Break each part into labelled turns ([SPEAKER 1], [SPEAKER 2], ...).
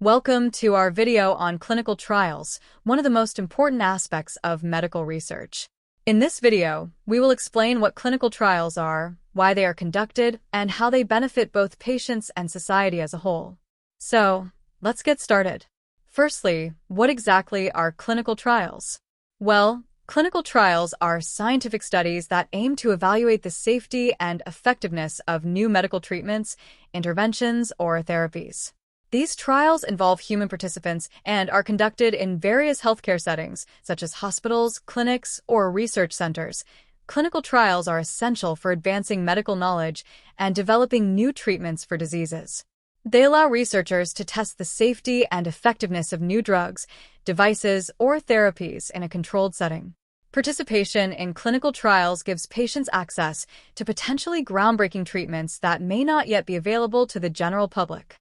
[SPEAKER 1] Welcome to our video on clinical trials, one of the most important aspects of medical research. In this video, we will explain what clinical trials are, why they are conducted, and how they benefit both patients and society as a whole. So, let's get started. Firstly, what exactly are clinical trials? Well, clinical trials are scientific studies that aim to evaluate the safety and effectiveness of new medical treatments, interventions, or therapies. These trials involve human participants and are conducted in various healthcare settings, such as hospitals, clinics, or research centers. Clinical trials are essential for advancing medical knowledge and developing new treatments for diseases. They allow researchers to test the safety and effectiveness of new drugs, devices, or therapies in a controlled setting. Participation in clinical trials gives patients access to potentially groundbreaking treatments that may not yet be available to the general public.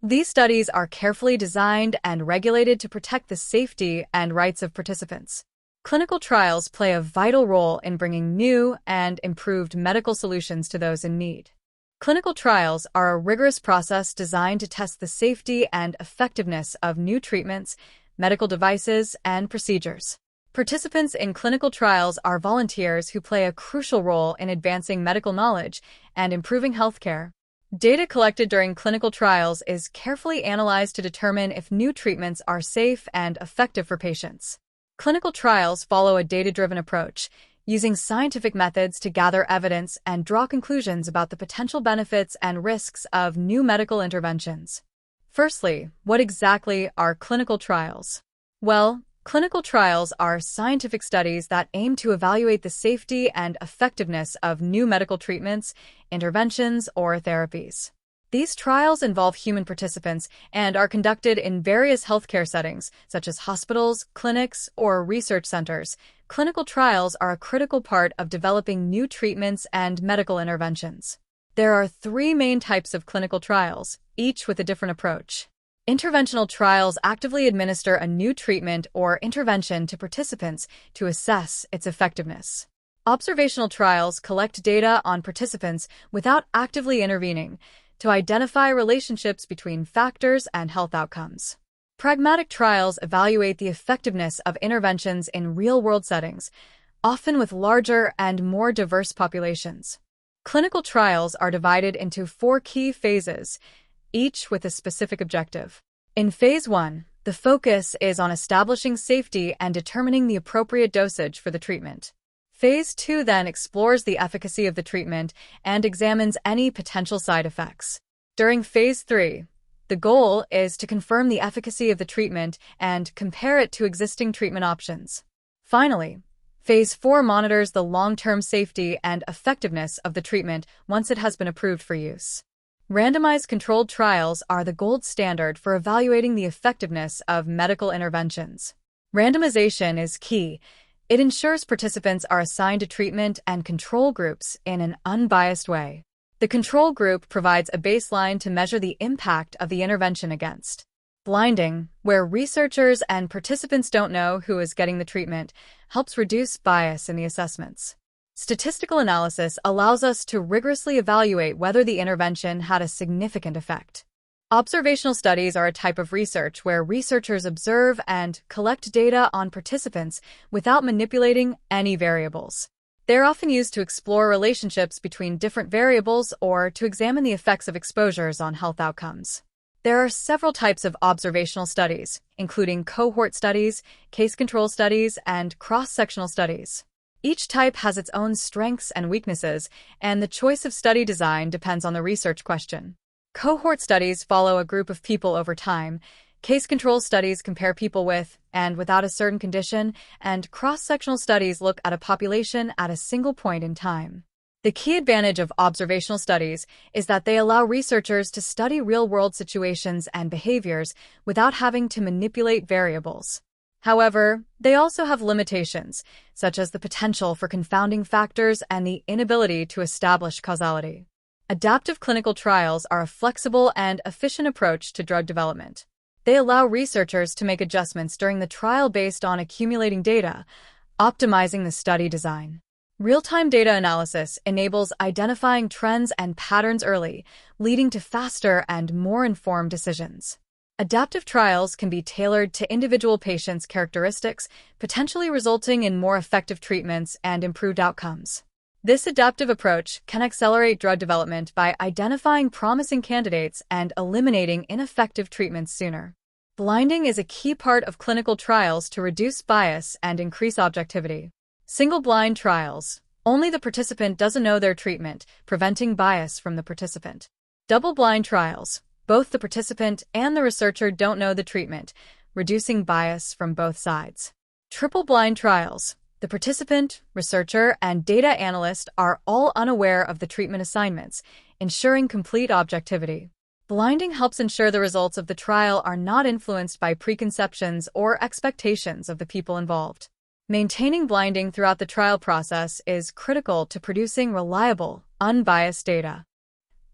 [SPEAKER 1] These studies are carefully designed and regulated to protect the safety and rights of participants. Clinical trials play a vital role in bringing new and improved medical solutions to those in need. Clinical trials are a rigorous process designed to test the safety and effectiveness of new treatments, medical devices, and procedures. Participants in clinical trials are volunteers who play a crucial role in advancing medical knowledge and improving healthcare. Data collected during clinical trials is carefully analyzed to determine if new treatments are safe and effective for patients. Clinical trials follow a data-driven approach, using scientific methods to gather evidence and draw conclusions about the potential benefits and risks of new medical interventions. Firstly, what exactly are clinical trials? Well, clinical trials are scientific studies that aim to evaluate the safety and effectiveness of new medical treatments, interventions, or therapies. These trials involve human participants and are conducted in various healthcare settings, such as hospitals, clinics, or research centers. Clinical trials are a critical part of developing new treatments and medical interventions. There are three main types of clinical trials, each with a different approach. Interventional trials actively administer a new treatment or intervention to participants to assess its effectiveness. Observational trials collect data on participants without actively intervening to identify relationships between factors and health outcomes. Pragmatic trials evaluate the effectiveness of interventions in real-world settings, often with larger and more diverse populations. Clinical trials are divided into 4 key phases, each with a specific objective. In Phase 1, the focus is on establishing safety and determining the appropriate dosage for the treatment. Phase 2 then explores the efficacy of the treatment and examines any potential side effects. During Phase 3, the goal is to confirm the efficacy of the treatment and compare it to existing treatment options. Finally, Phase 4 monitors the long-term safety and effectiveness of the treatment once it has been approved for use. Randomized controlled trials are the gold standard for evaluating the effectiveness of medical interventions. Randomization is key. It ensures participants are assigned to treatment and control groups in an unbiased way. The control group provides a baseline to measure the impact of the intervention against. Blinding, where researchers and participants don't know who is getting the treatment, helps reduce bias in the assessments. Statistical analysis allows us to rigorously evaluate whether the intervention had a significant effect. Observational studies are a type of research where researchers observe and collect data on participants without manipulating any variables. They're often used to explore relationships between different variables or to examine the effects of exposures on health outcomes. There are several types of observational studies, including cohort studies, case control studies, and cross-sectional studies. Each type has its own strengths and weaknesses, and the choice of study design depends on the research question. Cohort studies follow a group of people over time. Case control studies compare people with and without a certain condition, and cross-sectional studies look at a population at a single point in time. The key advantage of observational studies is that they allow researchers to study real-world situations and behaviors without having to manipulate variables. However, they also have limitations, such as the potential for confounding factors and the inability to establish causality. Adaptive clinical trials are a flexible and efficient approach to drug development. They allow researchers to make adjustments during the trial based on accumulating data, optimizing the study design. Real-time data analysis enables identifying trends and patterns early, leading to faster and more informed decisions. Adaptive trials can be tailored to individual patients' characteristics, potentially resulting in more effective treatments and improved outcomes. This adaptive approach can accelerate drug development by identifying promising candidates and eliminating ineffective treatments sooner. Blinding is a key part of clinical trials to reduce bias and increase objectivity. Single-blind trials. Only the participant doesn't know their treatment, preventing bias from the participant. Double-blind trials. Both the participant and the researcher don't know the treatment, reducing bias from both sides. Triple-blind trials. The participant, researcher, and data analyst are all unaware of the treatment assignments, ensuring complete objectivity. Blinding helps ensure the results of the trial are not influenced by preconceptions or expectations of the people involved. Maintaining blinding throughout the trial process is critical to producing reliable, unbiased data.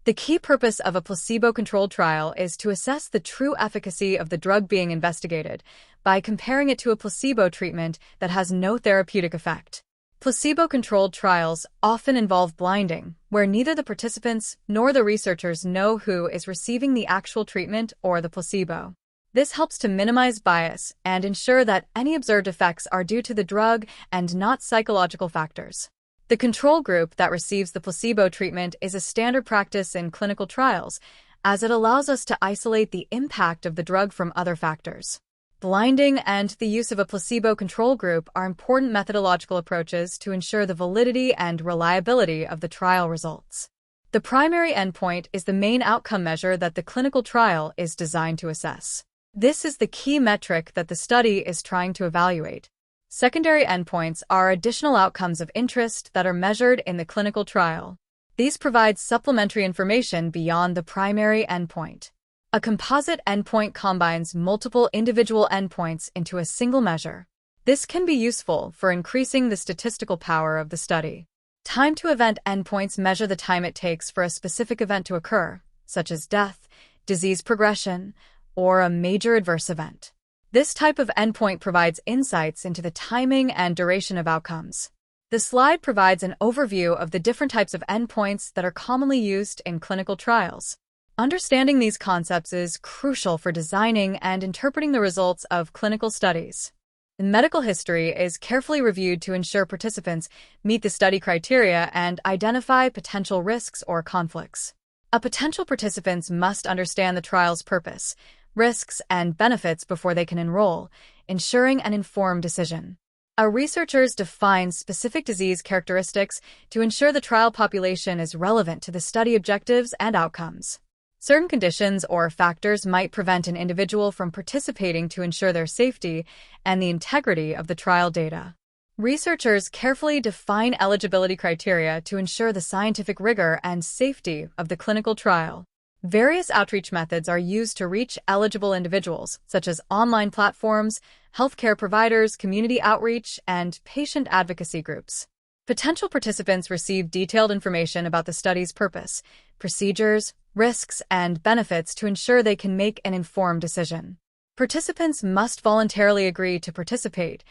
[SPEAKER 1] The key purpose of a placebo-controlled trial is to assess the true efficacy of the drug being investigated by comparing it to a placebo treatment that has no therapeutic effect. Placebo-controlled trials often involve blinding, where neither the participants nor the researchers know who is receiving the actual treatment or the placebo. This helps to minimize bias and ensure that any observed effects are due to the drug and not psychological factors. The control group that receives the placebo treatment is a standard practice in clinical trials, as it allows us to isolate the impact of the drug from other factors. Blinding and the use of a placebo control group are important methodological approaches to ensure the validity and reliability of the trial results. The primary endpoint is the main outcome measure that the clinical trial is designed to assess. This is the key metric that the study is trying to evaluate. Secondary endpoints are additional outcomes of interest that are measured in the clinical trial. These provide supplementary information beyond the primary endpoint. A composite endpoint combines multiple individual endpoints into a single measure. This can be useful for increasing the statistical power of the study. Time to event endpoints measure the time it takes for a specific event to occur, such as death, disease progression, or a major adverse event. This type of endpoint provides insights into the timing and duration of outcomes. The slide provides an overview of the different types of endpoints that are commonly used in clinical trials. Understanding these concepts is crucial for designing and interpreting the results of clinical studies. The medical history is carefully reviewed to ensure participants meet the study criteria and identify potential risks or conflicts. Potential participants must understand the trial's purpose, risks, and benefits before they can enroll, ensuring an informed decision. Researchers define specific disease characteristics to ensure the trial population is relevant to the study objectives and outcomes. Certain conditions or factors might prevent an individual from participating to ensure their safety and the integrity of the trial data. Researchers carefully define eligibility criteria to ensure the scientific rigor and safety of the clinical trial. Various outreach methods are used to reach eligible individuals, such as online platforms, healthcare providers, community outreach, and patient advocacy groups. Potential participants receive detailed information about the study's purpose, procedures, risks, and benefits to ensure they can make an informed decision. Participants must voluntarily agree to participate,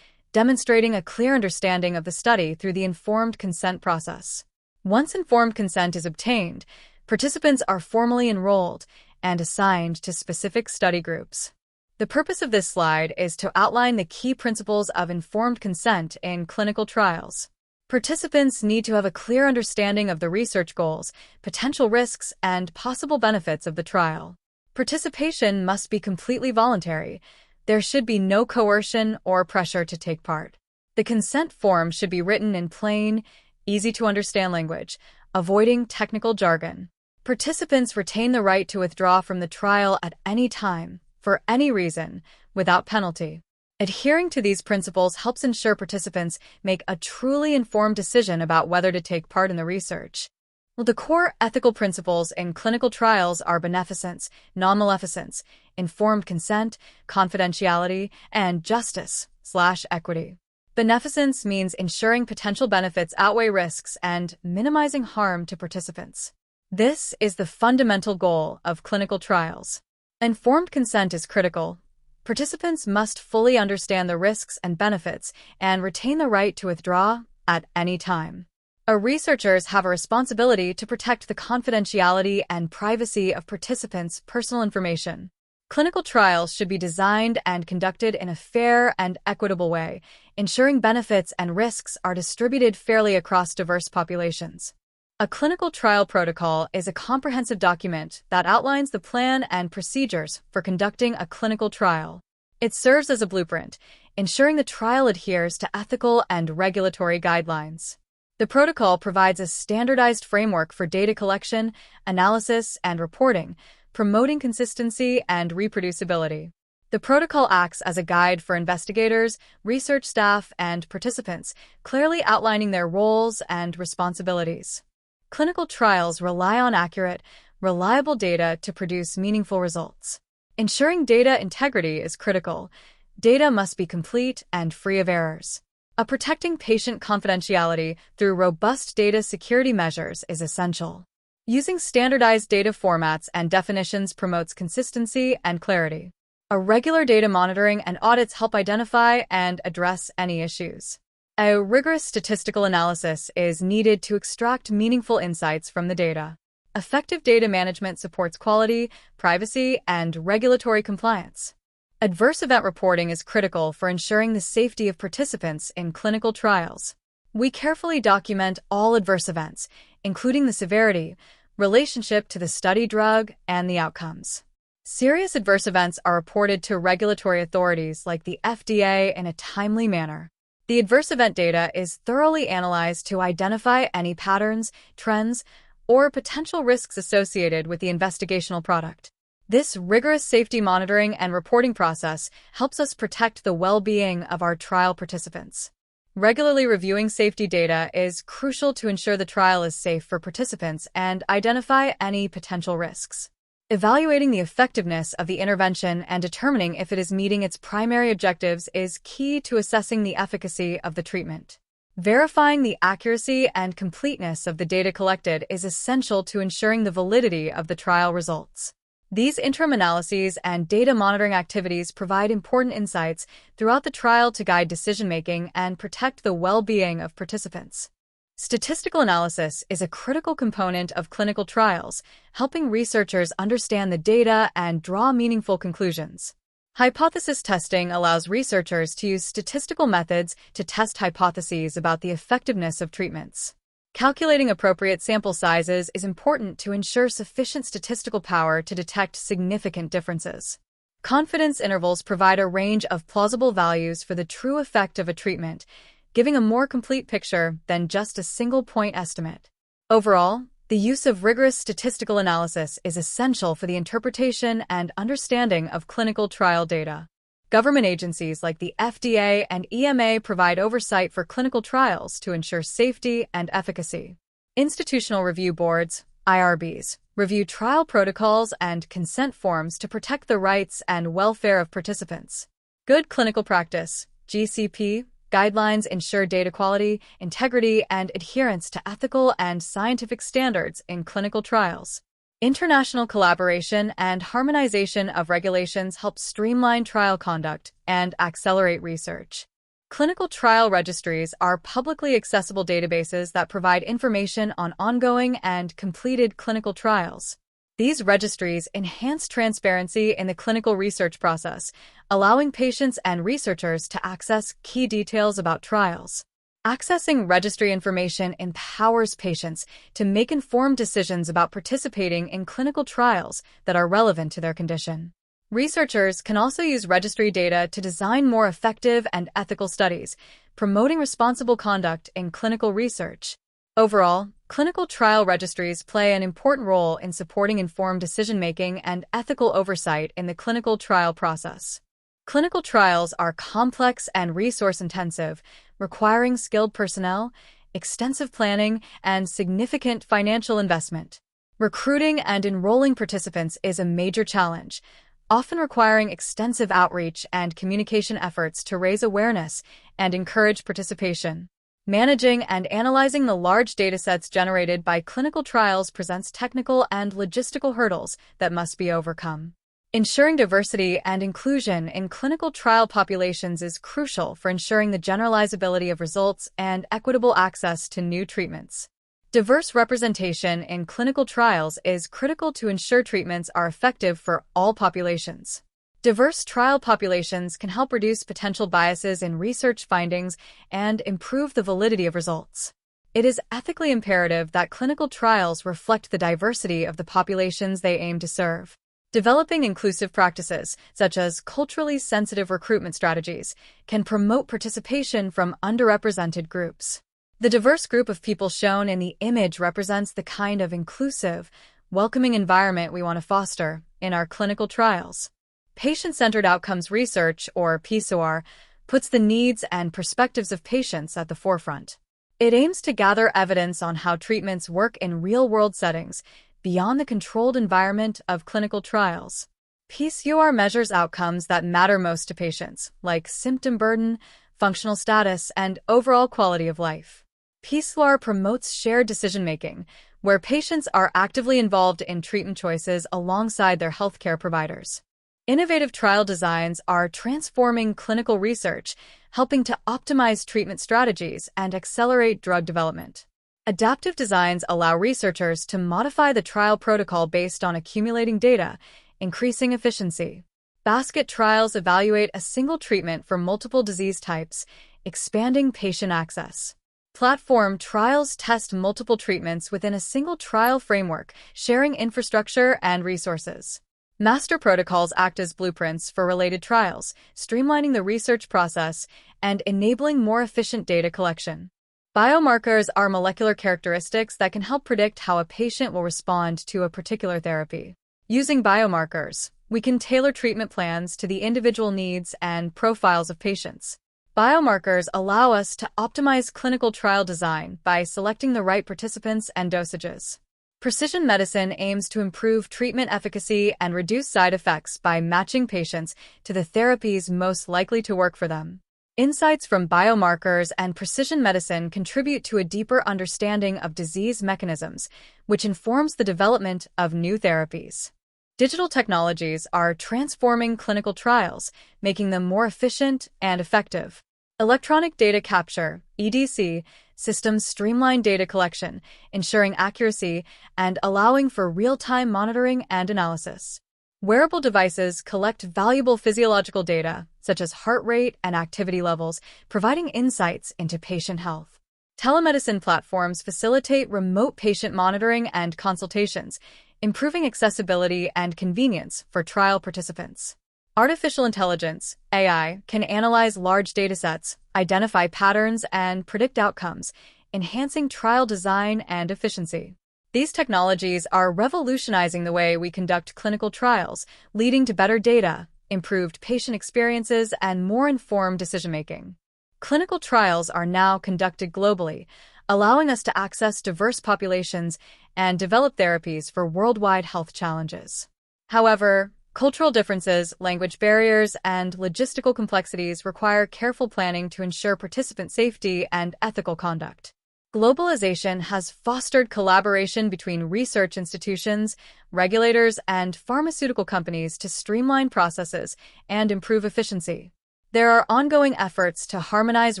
[SPEAKER 1] demonstrating a clear understanding of the study through the informed consent process. Once informed consent is obtained, participants are formally enrolled and assigned to specific study groups. The purpose of this slide is to outline the key principles of informed consent in clinical trials. Participants need to have a clear understanding of the research goals, potential risks, and possible benefits of the trial. Participation must be completely voluntary. There should be no coercion or pressure to take part. The consent form should be written in plain, easy-to-understand language, avoiding technical jargon. Participants retain the right to withdraw from the trial at any time, for any reason, without penalty. Adhering to these principles helps ensure participants make a truly informed decision about whether to take part in the research. The core ethical principles in clinical trials are beneficence, non-maleficence, informed consent, confidentiality, and justice/equity. Beneficence means ensuring potential benefits outweigh risks and minimizing harm to participants. This is the fundamental goal of clinical trials. Informed consent is critical. Participants must fully understand the risks and benefits and retain the right to withdraw at any time. Researchers have a responsibility to protect the confidentiality and privacy of participants' personal information. Clinical trials should be designed and conducted in a fair and equitable way, ensuring benefits and risks are distributed fairly across diverse populations. A clinical trial protocol is a comprehensive document that outlines the plan and procedures for conducting a clinical trial. It serves as a blueprint, ensuring the trial adheres to ethical and regulatory guidelines. The protocol provides a standardized framework for data collection, analysis, and reporting, promoting consistency and reproducibility. The protocol acts as a guide for investigators, research staff, and participants, clearly outlining their roles and responsibilities. Clinical trials rely on accurate, reliable data to produce meaningful results. Ensuring data integrity is critical. Data must be complete and free of errors. Protecting patient confidentiality through robust data security measures is essential. Using standardized data formats and definitions promotes consistency and clarity. Regular data monitoring and audits help identify and address any issues. A rigorous statistical analysis is needed to extract meaningful insights from the data. Effective data management supports quality, privacy, and regulatory compliance. Adverse event reporting is critical for ensuring the safety of participants in clinical trials. We carefully document all adverse events, including the severity, relationship to the study drug, and the outcomes. Serious adverse events are reported to regulatory authorities like the FDA in a timely manner. The adverse event data is thoroughly analyzed to identify any patterns, trends, or potential risks associated with the investigational product. This rigorous safety monitoring and reporting process helps us protect the well-being of our trial participants. Regularly reviewing safety data is crucial to ensure the trial is safe for participants and identify any potential risks. Evaluating the effectiveness of the intervention and determining if it is meeting its primary objectives is key to assessing the efficacy of the treatment. Verifying the accuracy and completeness of the data collected is essential to ensuring the validity of the trial results. These interim analyses and data monitoring activities provide important insights throughout the trial to guide decision-making and protect the well-being of participants. Statistical analysis is a critical component of clinical trials, helping researchers understand the data and draw meaningful conclusions. Hypothesis testing allows researchers to use statistical methods to test hypotheses about the effectiveness of treatments. Calculating appropriate sample sizes is important to ensure sufficient statistical power to detect significant differences. Confidence intervals provide a range of plausible values for the true effect of a treatment, giving a more complete picture than just a single-point estimate. Overall, the use of rigorous statistical analysis is essential for the interpretation and understanding of clinical trial data. Government agencies like the FDA and EMA provide oversight for clinical trials to ensure safety and efficacy. Institutional review boards, IRBs, review trial protocols and consent forms to protect the rights and welfare of participants. Good clinical practice, GCP, guidelines ensure data quality, integrity, and adherence to ethical and scientific standards in clinical trials. International collaboration and harmonization of regulations help streamline trial conduct and accelerate research. Clinical trial registries are publicly accessible databases that provide information on ongoing and completed clinical trials. These registries enhance transparency in the clinical research process, allowing patients and researchers to access key details about trials. Accessing registry information empowers patients to make informed decisions about participating in clinical trials that are relevant to their condition. Researchers can also use registry data to design more effective and ethical studies, promoting responsible conduct in clinical research. Overall, clinical trial registries play an important role in supporting informed decision-making and ethical oversight in the clinical trial process. Clinical trials are complex and resource-intensive, requiring skilled personnel, extensive planning, and significant financial investment. Recruiting and enrolling participants is a major challenge, often requiring extensive outreach and communication efforts to raise awareness and encourage participation. Managing and analyzing the large datasets generated by clinical trials presents technical and logistical hurdles that must be overcome. Ensuring diversity and inclusion in clinical trial populations is crucial for ensuring the generalizability of results and equitable access to new treatments. Diverse representation in clinical trials is critical to ensure treatments are effective for all populations. Diverse trial populations can help reduce potential biases in research findings and improve the validity of results. It is ethically imperative that clinical trials reflect the diversity of the populations they aim to serve. Developing inclusive practices, such as culturally sensitive recruitment strategies, can promote participation from underrepresented groups. The diverse group of people shown in the image represents the kind of inclusive, welcoming environment we want to foster in our clinical trials. Patient-centered outcomes research, or PCOR, puts the needs and perspectives of patients at the forefront. It aims to gather evidence on how treatments work in real-world settings, beyond the controlled environment of clinical trials. PCOR measures outcomes that matter most to patients, like symptom burden, functional status, and overall quality of life. PCOR promotes shared decision-making, where patients are actively involved in treatment choices alongside their healthcare providers. Innovative trial designs are transforming clinical research, helping to optimize treatment strategies and accelerate drug development. Adaptive designs allow researchers to modify the trial protocol based on accumulating data, increasing efficiency. Basket trials evaluate a single treatment for multiple disease types, expanding patient access. Platform trials test multiple treatments within a single trial framework, sharing infrastructure and resources. Master protocols act as blueprints for related trials, streamlining the research process and enabling more efficient data collection. Biomarkers are molecular characteristics that can help predict how a patient will respond to a particular therapy. Using biomarkers, we can tailor treatment plans to the individual needs and profiles of patients. Biomarkers allow us to optimize clinical trial design by selecting the right participants and dosages. Precision medicine aims to improve treatment efficacy and reduce side effects by matching patients to the therapies most likely to work for them. Insights from biomarkers and precision medicine contribute to a deeper understanding of disease mechanisms, which informs the development of new therapies. Digital technologies are transforming clinical trials, making them more efficient and effective. Electronic data capture, EDC, systems streamline data collection, ensuring accuracy and allowing for real-time monitoring and analysis. Wearable devices collect valuable physiological data, such as heart rate and activity levels, providing insights into patient health. Telemedicine platforms facilitate remote patient monitoring and consultations, improving accessibility and convenience for trial participants. Artificial intelligence, AI, can analyze large datasets, identify patterns, and predict outcomes, enhancing trial design and efficiency. These technologies are revolutionizing the way we conduct clinical trials, leading to better data, improved patient experiences, and more informed decision-making. Clinical trials are now conducted globally, allowing us to access diverse populations and develop therapies for worldwide health challenges. However, cultural differences, language barriers, and logistical complexities require careful planning to ensure participant safety and ethical conduct. Globalization has fostered collaboration between research institutions, regulators, and pharmaceutical companies to streamline processes and improve efficiency. There are ongoing efforts to harmonize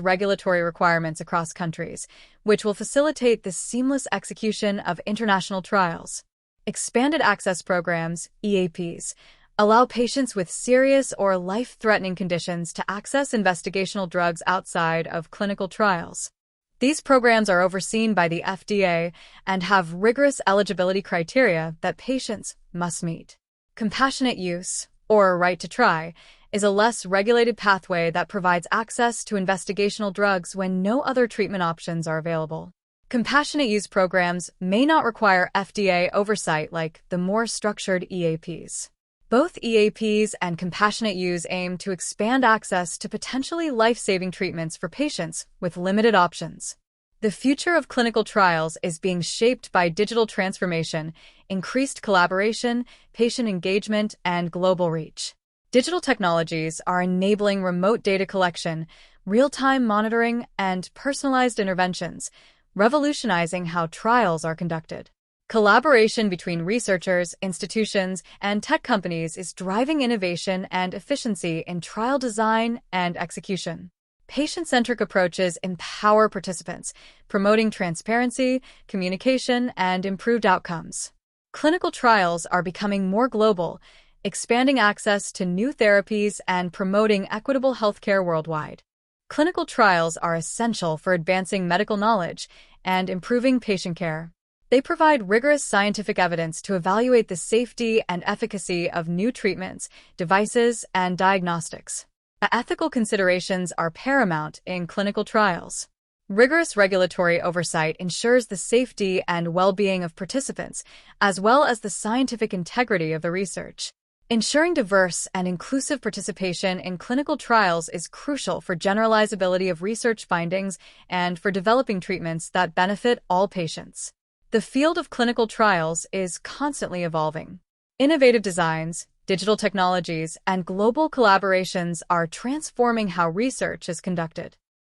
[SPEAKER 1] regulatory requirements across countries, which will facilitate the seamless execution of international trials. Expanded access programs, EAPs, allow patients with serious or life-threatening conditions to access investigational drugs outside of clinical trials. These programs are overseen by the FDA and have rigorous eligibility criteria that patients must meet. Compassionate use, or right to try, is a less regulated pathway that provides access to investigational drugs when no other treatment options are available. Compassionate use programs may not require FDA oversight like the more structured EAPs. Both EAPs and compassionate use aim to expand access to potentially life-saving treatments for patients with limited options. The future of clinical trials is being shaped by digital transformation, increased collaboration, patient engagement, and global reach. Digital technologies are enabling remote data collection, real-time monitoring, and personalized interventions, revolutionizing how trials are conducted. Collaboration between researchers, institutions, and tech companies is driving innovation and efficiency in trial design and execution. Patient-centric approaches empower participants, promoting transparency, communication, and improved outcomes. Clinical trials are becoming more global, expanding access to new therapies and promoting equitable healthcare worldwide. Clinical trials are essential for advancing medical knowledge and improving patient care. They provide rigorous scientific evidence to evaluate the safety and efficacy of new treatments, devices, and diagnostics. Ethical considerations are paramount in clinical trials. Rigorous regulatory oversight ensures the safety and well-being of participants, as well as the scientific integrity of the research. Ensuring diverse and inclusive participation in clinical trials is crucial for generalizability of research findings and for developing treatments that benefit all patients. The field of clinical trials is constantly evolving. Innovative designs, digital technologies, and global collaborations are transforming how research is conducted.